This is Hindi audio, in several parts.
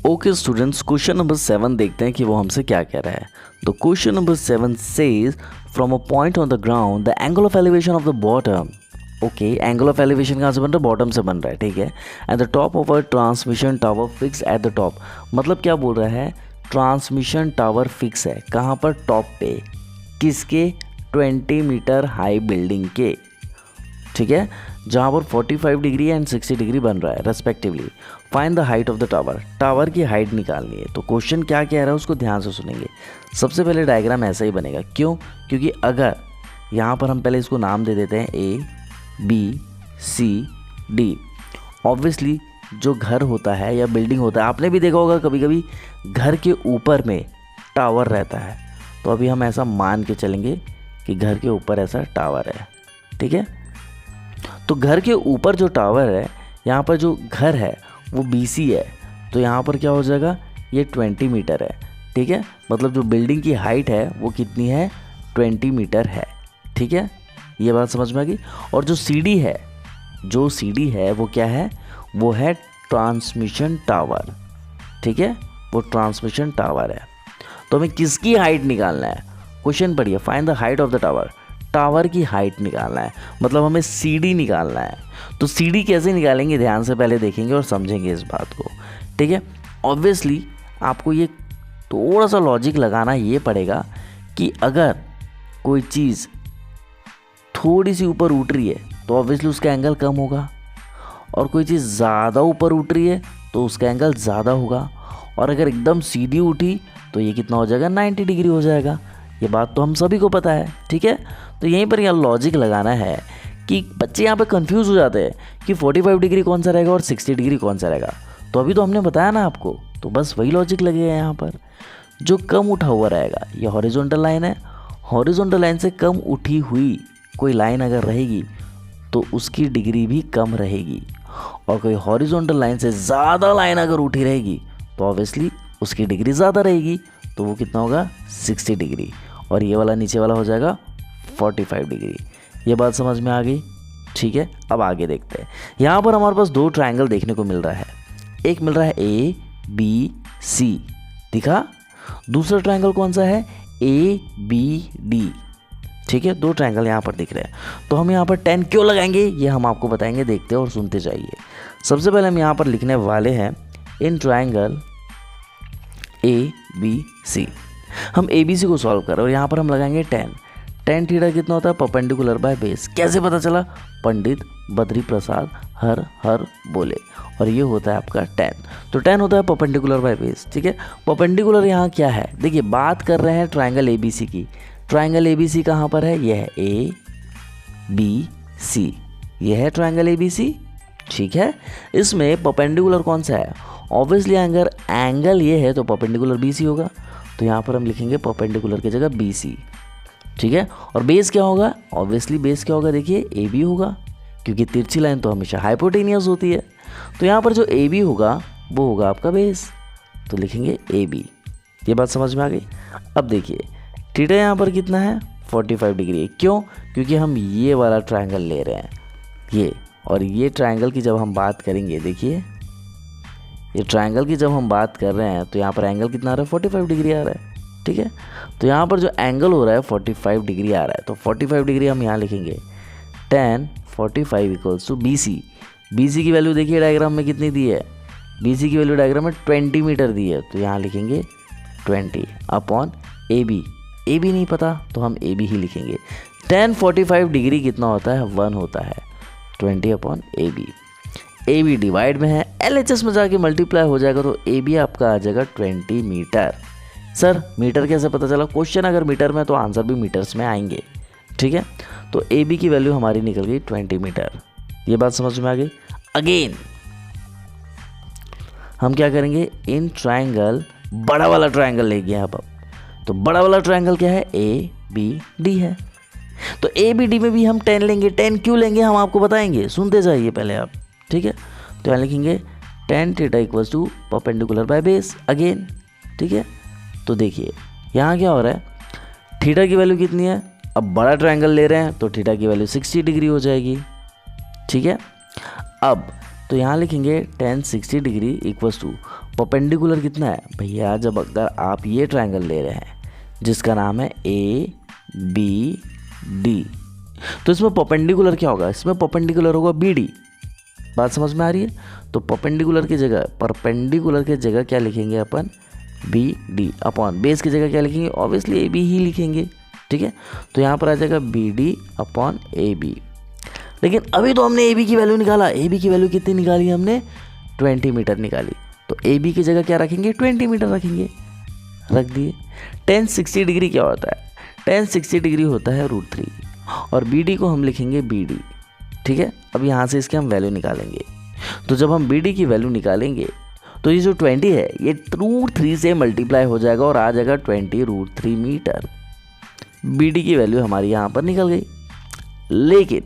ओके स्टूडेंट्स, क्वेश्चन नंबर 7 देखते हैं कि वो हमसे क्या कह रहा है। तो question number 7 says from a point on the ground the angle of elevation of the bottom. Okay, angle of elevation कहाँ से बन रहा है? बॉटम से बन रहा है, ठीक है। And the top of a transmission tower fix at the top. मतलब क्या बोल रहा है? ट्रांसमिशन टावर फिक्स है कहाँ पर? टॉप पे। किसके? 20 मीटर हाई बिल्डिंग के, ठीक है, जहाँ पर 45 डिग्री एंड 60 डिग्री बन रहा है respectively. Find the height of the tower. Tower की हाइट निकालनी है। तो क्वेश्चन क्या कह रहा है उसको ध्यान से सुनेंगे। सबसे पहले डायग्राम ऐसा ही बनेगा। क्यों? क्योंकि अगर यहाँ पर हम पहले इसको नाम दे देते हैं ABCD। ऑब्वियसली जो घर होता है या बिल्डिंग होता है, आपने भी देखा होगा कभी कभी घर के ऊपर में टावर रहता है। तो अभी हम ऐसा मान के चलेंगे कि घर के ऊपर ऐसा टावर है, ठीक है। तो घर के ऊपर जो टावर है, यहाँ पर जो घर है वो BC है। तो यहाँ पर क्या हो जाएगा? ये 20 मीटर है, ठीक है। मतलब जो बिल्डिंग की हाइट है वो कितनी है? 20 मीटर है, ठीक है। ये बात समझ में आ गई। और जो CD है, जो CD है वो क्या है? वो है ट्रांसमिशन टावर, ठीक है। वो ट्रांसमिशन टावर है। तो हमें किसकी हाइट निकालना है? क्वेश्चन पढ़िए, find the height of the tower. Tower की हाइट निकालना है, मतलब हमें CD निकालना है। तो CD कैसे निकालेंगे ध्यान से पहले देखेंगे और समझेंगे इस बात को, ठीक है। ऑब्वियसली आपको ये थोड़ा सा लॉजिक लगाना ये पड़ेगा कि अगर कोई चीज़ थोड़ी सी ऊपर उठ रही है तो ऑब्वियसली उसका एंगल कम होगा, और कोई चीज़ ज़्यादा ऊपर उठ रही है तो उसका एंगल ज़्यादा होगा, और अगर एकदम सीधी उठी तो ये कितना हो जाएगा? 90 डिग्री हो जाएगा। ये बात तो हम सभी को पता है, ठीक है। तो यहीं पर यह लॉजिक लगाना है कि बच्चे यहाँ पे कंफ्यूज हो जाते हैं कि 45 डिग्री कौन सा रहेगा और 60 डिग्री कौन सा रहेगा। तो अभी तो हमने बताया ना आपको, तो बस वही लॉजिक लगेगा यहाँ पर। जो कम उठा हुआ रहेगा, ये हॉरिजॉन्टल लाइन है, हॉरिजॉन्टल लाइन से कम उठी हुई कोई लाइन अगर रहेगी तो उसकी डिग्री भी कम रहेगी, और कोई हॉरिजॉन्टल लाइन से ज़्यादा लाइन अगर उठी रहेगी तो ऑब्वियसली उसकी डिग्री ज़्यादा रहेगी। तो वो कितना होगा? 60 डिग्री, और ये वाला नीचे वाला हो जाएगा 45 डिग्री। ये बात समझ में आ गई, ठीक है। अब आगे देखते हैं। यहाँ पर हमारे पास दो ट्रायंगल देखने को मिल रहा है। एक मिल रहा है ABC, दिखा। दूसरा ट्रायंगल कौन सा है? ABD, ठीक है। दो ट्रायंगल यहाँ पर दिख रहे हैं। तो हम यहाँ पर 10 क्यों लगाएंगे ये हम आपको बताएंगे, देखते हैं और सुनते जाइए। सबसे पहले हम यहाँ पर लिखने वाले हैं इन ट्रायंगल ABC। हम ABC को सॉल्व कर रहे हैं और यहाँ पर हम लगाएंगे 10 थीटा कितना होता है? Perpendicular by base. कैसे पता चला? पंडित बद्री प्रसाद हर बोले, और ये होता है आपका 10। तो 10 होता है परपेंडिकुलर बाय बेस, ठीक है। परपेंडिकुलर यहाँ क्या है? देखिए, बात कर रहे हैं ट्रायंगल ABC की। ट्रायंगल ABC कहाँ पर है? ये है ABC, ये है ट्रायंगल ABC, ठीक है। इसमें परपेंडिकुलर कौन सा है? ऑब्वियसली अगर एंगल ये है तो परपेंडिकुलर BC होगा। तो यहाँ पर हम लिखेंगे परपेंडिकुलर की जगह BC, ठीक है। और बेस क्या होगा? ऑब्वियसली बेस क्या होगा? देखिए AB होगा, क्योंकि तिरछी लाइन तो हमेशा हाइपोटेनियस होती है। तो यहाँ पर जो AB होगा वो होगा आपका बेस, तो लिखेंगे AB। ये बात समझ में आ गई। अब देखिए थीटा यहाँ पर कितना है? 45 डिग्री। क्यों? क्योंकि हम ये वाला ट्रायंगल ले रहे हैं, ये। और ये ट्रायंगल की जब हम बात करेंगे, देखिए ये ट्रायंगल की जब हम बात कर रहे हैं तो यहाँ पर एंगल कितना आ रहा है? 45 डिग्री आ रहा है, ठीक है। तो यहाँ पर जो एंगल हो रहा है 45 डिग्री आ रहा है। तो 45 डिग्री हम यहाँ लिखेंगे 10 45 इक्वल्स टू BC। BC की वैल्यू देखिए डायग्राम में कितनी दी है? BC की वैल्यू डायग्राम में 20 मीटर दी है। तो यहाँ लिखेंगे 20 अपॉन AB। AB नहीं पता तो हम AB ही लिखेंगे। 10 45 डिग्री कितना होता है? 1 होता है। 20 अपॉन AB। AB डिवाइड में है, LHS में जाके मल्टीप्लाई हो जाएगा, तो AB आपका आ जाएगा 20 मीटर। सर मीटर कैसे पता चला? क्वेश्चन अगर मीटर में तो आंसर भी मीटर्स में आएंगे, ठीक है। तो AB की वैल्यू हमारी निकल गई 20 मीटर। ये बात समझ में आ गई। अगेन हम क्या करेंगे? इन ट्रायंगल, बड़ा वाला ट्रायंगल ले गया अब। तो बड़ा वाला ट्रायंगल क्या है? ABD है। तो ABD में भी हम 10 लेंगे। 10 क्यों लेंगे हम आपको बताएंगे, सुनते जाइए पहले आप, ठीक है। तो यहाँ लिखेंगे 10 theta equals to perpendicular by base again, ठीक है। तो देखिए यहाँ क्या हो रहा है? थीटा की वैल्यू कितनी है? अब बड़ा ट्रायंगल ले रहे हैं तो थीटा की वैल्यू 60 डिग्री हो जाएगी, ठीक है। अब तो यहाँ लिखेंगे tan 60 degree equals to perpendicular कितना है भैया, जब अगर आप ये ट्रायंगल ले रहे हैं जिसका नाम है ABD, तो इसमें परपेंडिकुलर क्या होगा, इसमें परपेंडिकुलर होगा BD। बात समझ में आ रही है? तो परपेंडिकुलर की जगह क्या लिखेंगे अपन, BD अपॉन बेस की जगह क्या लिखेंगे, ऑब्वियसली AB ही लिखेंगे। ठीक है, तो यहाँ पर आ जाएगा BD अपॉन AB। लेकिन अभी तो हमने AB की वैल्यू निकाला, AB की वैल्यू कितनी निकाली हमने, 20 मीटर निकाली, तो AB की जगह क्या रखेंगे, 20 मीटर रखेंगे, रख दिए। tan 60 डिग्री क्या होता है, tan 60 डिग्री होता है √3 और BD को हम लिखेंगे BD। ठीक है, अब यहाँ से इसके हम वैल्यू निकालेंगे। तो जब हम BD की वैल्यू निकालेंगे तो ये जो 20 है ये √3 से मल्टीप्लाई हो जाएगा और आ जाएगा 20 √3 मीटर। BD की वैल्यू हमारी यहाँ पर निकल गई। लेकिन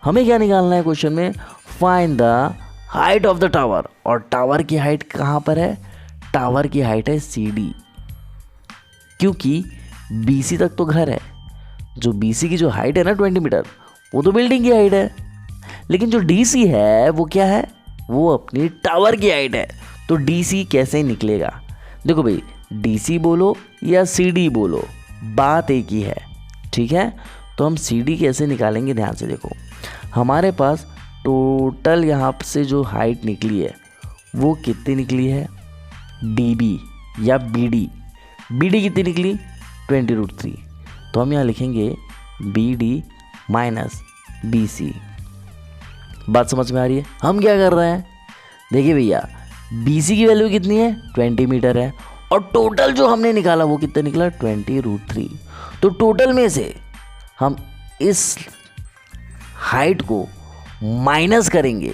हमें क्या निकालना है क्वेश्चन में, find the height of the tower, और टावर की हाइट कहाँ पर है, टावर की हाइट है CD, क्योंकि BC तक तो घर है, जो BC की जो हाइट है ना 20 मीटर, वो तो बिल्डिंग की हाइट है, लेकिन जो DC है वो क्या है, वो अपनी टावर की हाइट है। तो DC कैसे निकलेगा, देखो भाई DC बोलो या CD बोलो, बात एक ही है। ठीक है, तो हम CD कैसे निकालेंगे, ध्यान से देखो, हमारे पास टोटल यहाँ से जो हाइट निकली है वो कितनी निकली है, DB या BD कितनी निकली, 20 √3। तो हम यहाँ लिखेंगे BD माइनस BC। बात समझ में आ रही है? हम क्या कर रहे हैं, देखिए भैया BC की वैल्यू कितनी है, 20 मीटर है, और टोटल जो हमने निकाला वो कितना निकला, 20 √3। तो टोटल में से हम इस हाइट को माइनस करेंगे,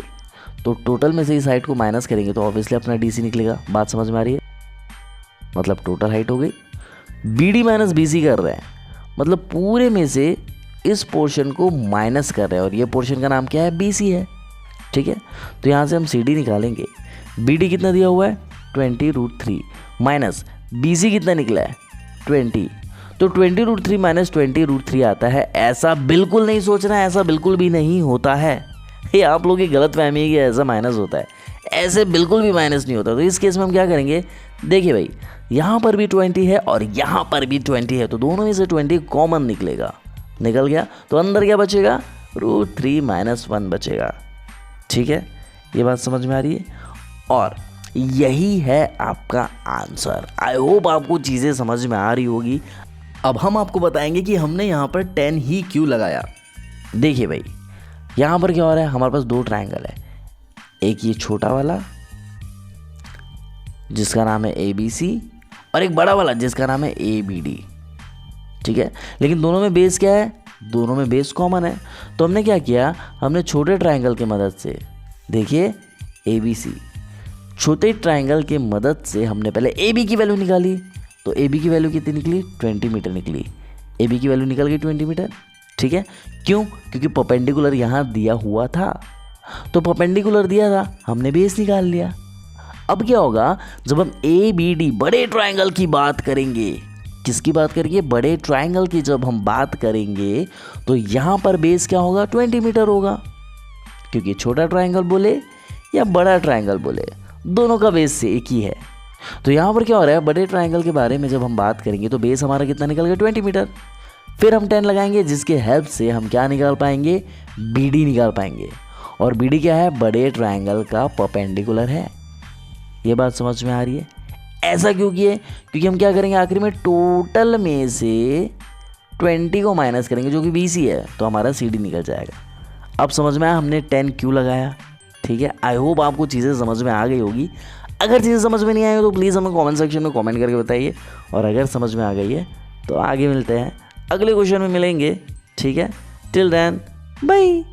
तो टोटल में से इस हाइट को माइनस करेंगे तो ऑब्वियसली अपना DC निकलेगा। बात समझ में आ रही है? मतलब टोटल हाइट हो गई, BD माइनस BC कर रहे हैं, मतलब पूरे में से इस पोर्शन को माइनस कर रहे हैं, और ये पोर्शन का नाम क्या है, BC है। ठीक है, तो यहाँ से हम CD निकालेंगे, BD कितना दिया हुआ है, 20 √3 माइनस BC कितना निकला है, 20। तो 20 √3 माइनस 20 √3 आता है। ऐसा बिल्कुल नहीं सोचना है, ऐसा बिल्कुल भी नहीं होता है, ये आप लोगों की गलत फहमी है कि ऐसा माइनस होता है, ऐसे बिल्कुल भी माइनस नहीं होता। तो इस केस में हम क्या करेंगे, देखिए भाई यहाँ पर भी 20 है और यहाँ पर भी 20 है, तो दोनों में से 20 कॉमन निकलेगा, निकल गया, तो अंदर क्या बचेगा, √3 माइनस 1 बचेगा। ठीक है, ये बात समझ में आ रही है, और यही है आपका आंसर। आई होप आपको चीज़ें समझ में आ रही होगी। अब हम आपको बताएंगे कि हमने यहाँ पर 10 ही क्यों लगाया। देखिए भाई यहाँ पर क्या हो रहा है, हमारे पास दो ट्रायंगल है, एक ये छोटा वाला जिसका नाम है ABC और एक बड़ा वाला जिसका नाम है ABD। ठीक है, लेकिन दोनों में बेस क्या है, दोनों में बेस कॉमन है। तो हमने क्या किया, हमने छोटे ट्रायंगल की मदद से, देखिए ABC, छोटे ट्रायंगल के मदद से हमने पहले AB की वैल्यू निकाली। तो AB की वैल्यू कितनी निकली, 20 मीटर निकली। AB की वैल्यू निकल गई 20 मीटर। ठीक है, क्यों, क्योंकि परपेंडिकुलर यहाँ दिया हुआ था, तो परपेंडिकुलर दिया था, हमने बेस निकाल लिया। अब क्या होगा, जब हम ABD बड़े ट्रायंगल की बात करेंगे, किसकी बात करेंगे, बड़े ट्रायंगल की जब हम बात करेंगे तो यहाँ पर बेस क्या होगा, 20 मीटर होगा, क्योंकि छोटा ट्रायंगल बोले या बड़ा ट्रायंगल बोले दोनों का बेस से एक ही है। तो यहाँ पर क्या हो रहा है, बड़े ट्रायंगल के बारे में जब हम बात करेंगे तो बेस हमारा कितना निकल गया, 20 मीटर। फिर हम 10 लगाएंगे जिसके हेल्प से हम क्या निकाल पाएंगे, BD निकाल पाएंगे। और BD क्या है, बड़े ट्रायंगल का परपेंडिकुलर है। ये बात समझ में आ रही है? ऐसा क्यों किए, क्योंकि हम क्या करेंगे, आखिर में टोटल में से 20 को माइनस करेंगे जो कि BC है, तो हमारा CD निकल जाएगा। अब समझ में आया हमने 10 क्यों लगाया। ठीक है, आई होप आपको चीज़ें समझ में आ गई होगी। अगर चीज़ें समझ में नहीं आई हो तो प्लीज़ हमें कमेंट सेक्शन में कमेंट करके बताइए, और अगर समझ में आ गई है तो आगे मिलते हैं, अगले क्वेश्चन में मिलेंगे। ठीक है, टिल देन बाय।